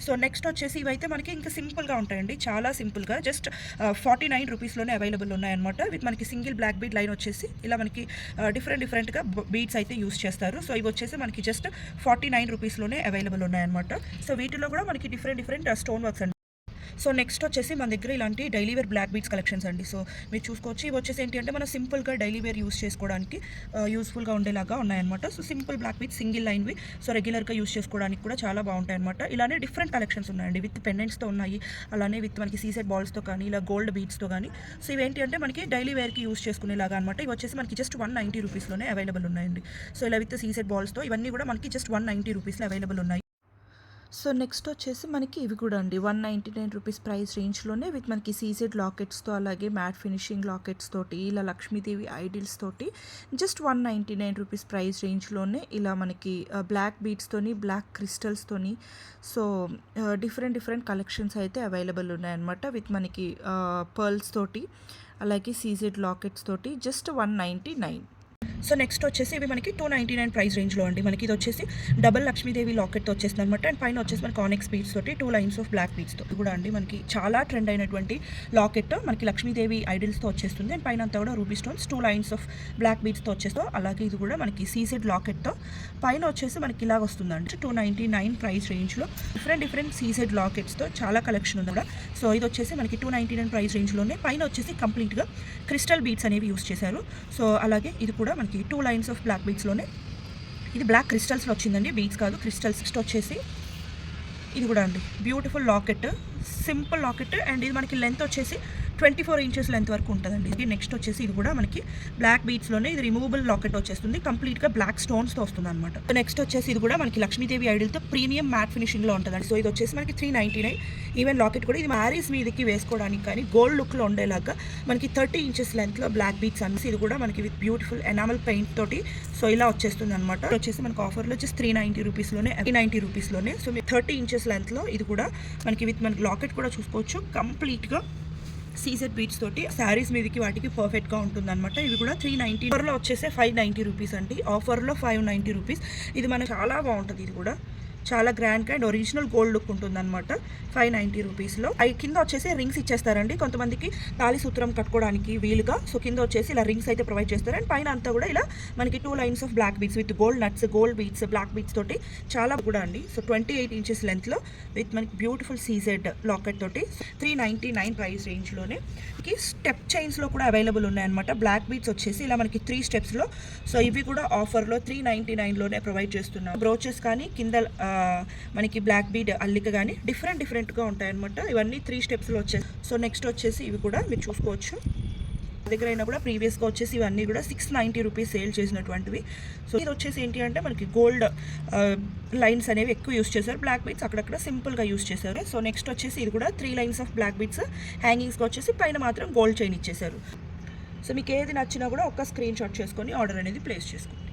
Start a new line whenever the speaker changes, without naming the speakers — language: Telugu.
సో నెక్స్ట్ వచ్చేసి ఇవైతే మనకి ఇంకా సింపుల్గా ఉంటాయండి, చాలా సింపుల్గా జస్ట్ 49 రూపీస్లోనే అవైలబుల్ ఉన్నాయన్నమాట. విత్ మనకి సింగిల్ బ్లాక్ బీడ్ లైన్ వచ్చేసి ఇలా మనకి డిఫరెంట్గా బీడ్స్ అయితే యూస్ చేస్తారు. సో ఇవి వచ్చేసి మనకి జస్ట్ 49 రూపీస్లోనే అవైలబుల్ ఉన్నాయన్నమాట. సో వీటిలో కూడా మనకి డిఫరెంట్ స్టోన్ వర్క్స్ అండి. సో నెక్స్ట్ వచ్చేసి మన దగ్గర ఇలాంటి daily wear black beads collections అండి. సో మీరు చూసుకోవచ్చు, ఇవి వచ్చేసి ఏంటి అంటే మనం సింపుల్గా డైలీ వేర్ యూస్ చేసుకోవడానికి యూస్ఫుల్గా ఉండేలాగా ఉన్నాయన్నమాట. So simple black beads single లైన్వి, సో రెగ్యులర్గా యూస్ చేసుకోవడానికి కూడా చాలా బాగుంటాయి అనమాట. ఇలానే డిఫరెంట్ కలెక్షన్స్ ఉన్నాయండి, విత్ పెండెంట్స్తో ఉన్నాయి, అలానే విత్ మనకి సీసెట్ బాల్స్తో కానీ ఇలా గోల్డ్ బీడ్స్తో కానీ. సో ఇవేంటి అంటే మనకి డైలీ వేర్కి యూస్ చేసుకునేలాగా అనమాట. ఇవి వచ్చేసి మనకి జస్ట్ 190 రూపీస్లోనే అవైలబుల్ ఉన్నాయండి. సో ఇలా విత్ సీసెట్ బాల్స్తో ఇవన్నీ కూడా మనకి జస్ట్ 190 రూపీస్లో అవైలబుల్ ఉన్నాయి. సో నెక్స్ట్ వచ్చేసి మనకి ఇవి కూడా అండి 199 రూపీస్ ప్రైస్ రేంజ్లోనే విత్ మనకి సీజెడ్ లాకెట్స్తో, అలాగే మ్యాట్ ఫినిషింగ్ లాకెట్స్ తోటి, ఇలా లక్ష్మీదేవి ఐడిల్స్ తోటి జస్ట్ 199 రూపీస్ ప్రైస్ రేంజ్లోనే ఇలా మనకి బ్లాక్ బీడ్స్తోని, బ్లాక్ క్రిస్టల్స్తోని, సో డిఫరెంట్ కలెక్షన్స్ అయితే అవైలబుల్ ఉన్నాయన్నమాట. విత్ మనకి పర్ల్స్ తోటి, అలాగే సీజెడ్ లాకెట్స్ తోటి జస్ట్ 199. సో నెక్స్ట్ వచ్చేసి ఇవి మనకి 299 ప్రైస్ రేంజ్లో అండి. మనకి ఇది వచ్చేసి డబల్ లక్ష్మీదేవి లాకెట్తో వచ్చేస్తుంది అనమాట. అండ్ పైన వచ్చేసి మనకి ఆనిక్స్ బీడ్స్ తోటి 2 లైన్స్ ఆఫ్ బ్లాక్ బీడ్స్తో కూడా అండి మనకి చాలా ట్రెండ్ అయినటువంటి లాకెట్ మనకి లక్ష్మీదేవి ఐడిల్స్తో వచ్చేస్తుంది. అండ్ పైన అంతా కూడా ruby stones 2 lines of black బీడ్స్తో వచ్చేస్తాం. అలాగే ఇది కూడా మనకి సీసెడ్ లాకెట్తో పైన వచ్చేసి మనకి ఇలాగ వస్తుందండి 299 ప్రైస్ రేంజ్లో. డిఫరెంట్ సీసెడ్ లాకెట్స్తో చాలా కలెక్షన్ ఉంది కూడా. సో ఇది వచ్చేసి మనకి 299 ప్రైస్ రేంజ్లోనే. పైన వచ్చేసి కంప్లీట్గా క్రిస్టల్ బీడ్స్ అనేవి యూస్ చేశారు. సో అలాగే ఇది కూడా మనకి 2 లైన్స్ ఆఫ్ బ్లాక్ బీడ్స్లోనే, ఇది బ్లాక్ క్రిస్టల్స్లో వచ్చిందండి, బీడ్స్ కాదు క్రిస్టల్స్. నెక్స్ట్ వచ్చేసి ఇది కూడా అండి beautiful locket, simple locket. And ఇది మనకి లెంత్ వచ్చేసి 24 ఇంచెస్ లెంత్ వరకు ఉంటుందండి. ఇది నెక్స్ట్ వచ్చేసి ఇది కూడా మనకి బ్లాక్ బీడ్స్లోనే, ఇది రిమూవబుల్ లాకెట్ వచ్చేస్తుంది, కంప్లీట్గా బ్లాక్ స్టోన్స్తో వస్తుంది అనమాట. నెక్స్ట్ వచ్చేసి ఇది కూడా మనకి లక్ష్మీదేవి ఐడిల్తో ప్రీమియం మ్యాట్ ఫినిషింగ్లో ఉంటుందండి. సో ఇది వచ్చేసి మనకి 399. ఈవెన్ లాకెట్ కూడా ఇది మ్యారేజ్ మీదకి వేసుకోవడానికి కానీ గోల్డ్ లుక్లో ఉండేలాగా మనకి 30 ఇంచెస్ లెంత్లో బ్లాక్ బీడ్స్ అనేసి, ఇది కూడా మనకి విత్ బ్యూటిఫుల్ ఎనామల్ పెయింట్ తోటి సో ఇలా వచ్చేస్తుంది అనమాట. వచ్చేసి మనకి ఆఫర్లో వచ్చేసి 390 రూపీస్లోనే, 90 రూపీస్లోనే. సో మీరు 30 ఇంచెస్ లెంత్లో ఇది కూడా మనకి విత్ మనకి లాకెట్ కూడా చూసుకోవచ్చు, కంప్లీట్గా సీజెడ్ బీడ్స్ తోటి శారీస్ మీదకి వాటికి పర్ఫెక్ట్గా ఉంటుంది అనమాట. ఇది కూడా 390. ఆఫర్లో వచ్చేసి 590 రూపీస్ అండి, ఆఫర్లో 590 రూపీస్. ఇది మనకు చాలా బాగుంటుంది, ఇది కూడా చాలా గ్రాండ్గా అండ్ ఒరిజినల్ గోల్డ్ లుక్ ఉంటుంది అనమాట 590 రూపీస్లో. అవి కింద వచ్చేసి రింగ్స్ ఇచ్చేస్తారండి కొంతమందికి తాళి సూత్రం కట్టుకోవడానికి వీలుగా. సో కింద వచ్చేసి ఇలా రింగ్స్ అయితే ప్రొవైడ్ చేస్తారు. అండ్ పైన అంతా కూడా ఇలా మనకి 2 lines of black beads with gold nuts, gold beads, black beads తోటి చాలా కూడా అండి. సో 28 ఇంచెస్ లెంత్లో విత్ మనకి బ్యూటిఫుల్ సీజెడ్ లాకెట్ తోటి 399 ప్రైస్ రేంజ్లోనే. స్టెప్ చైన్స్లో కూడా అవైలబుల్ ఉన్నాయన్నమాట. బ్లాక్ బీడ్స్ వచ్చేసి ఇలా మనకి 3 స్టెప్స్లో. సో ఇవి కూడా ఆఫర్లో 399లోనే ప్రొవైడ్ చేస్తున్నాం. బ్రోచెస్ కానీ కింద మనకి బ్లాక్ బీడ్ అల్లిక కానీ డిఫరెంట్గా ఉంటాయన్నమాట. ఇవన్నీ 3 స్టెప్స్లో వచ్చాయి. సో నెక్స్ట్ వచ్చేసి ఇవి కూడా మీరు చూసుకోవచ్చు, దగ్గర అయినా కూడా ప్రీవియస్గా వచ్చేసి ఇవన్నీ కూడా 690 రూపీస్ సేల్ చేసినటువంటివి. సో ఇది వచ్చేసి ఏంటి అంటే మనకి గోల్డ్ లైన్స్ అనేవి ఎక్కువ యూస్ చేశారు, బ్లాక్ బీడ్స్ అక్కడక్కడ సింపుల్గా యూస్ చేశారు. సో నెక్స్ట్ వచ్చేసి ఇది కూడా 3 లైన్స్ ఆఫ్ బ్లాక్ బీడ్స్ హ్యాంగింగ్స్కి వచ్చేసి పైన మాత్రం గోల్డ్ చైన్ ఇచ్చేశారు. సో మీకు ఏది నచ్చినా కూడా ఒక్క స్క్రీన్ షాట్ చేసుకొని ఆర్డర్ అనేది ప్లేస్ చేసుకోండి.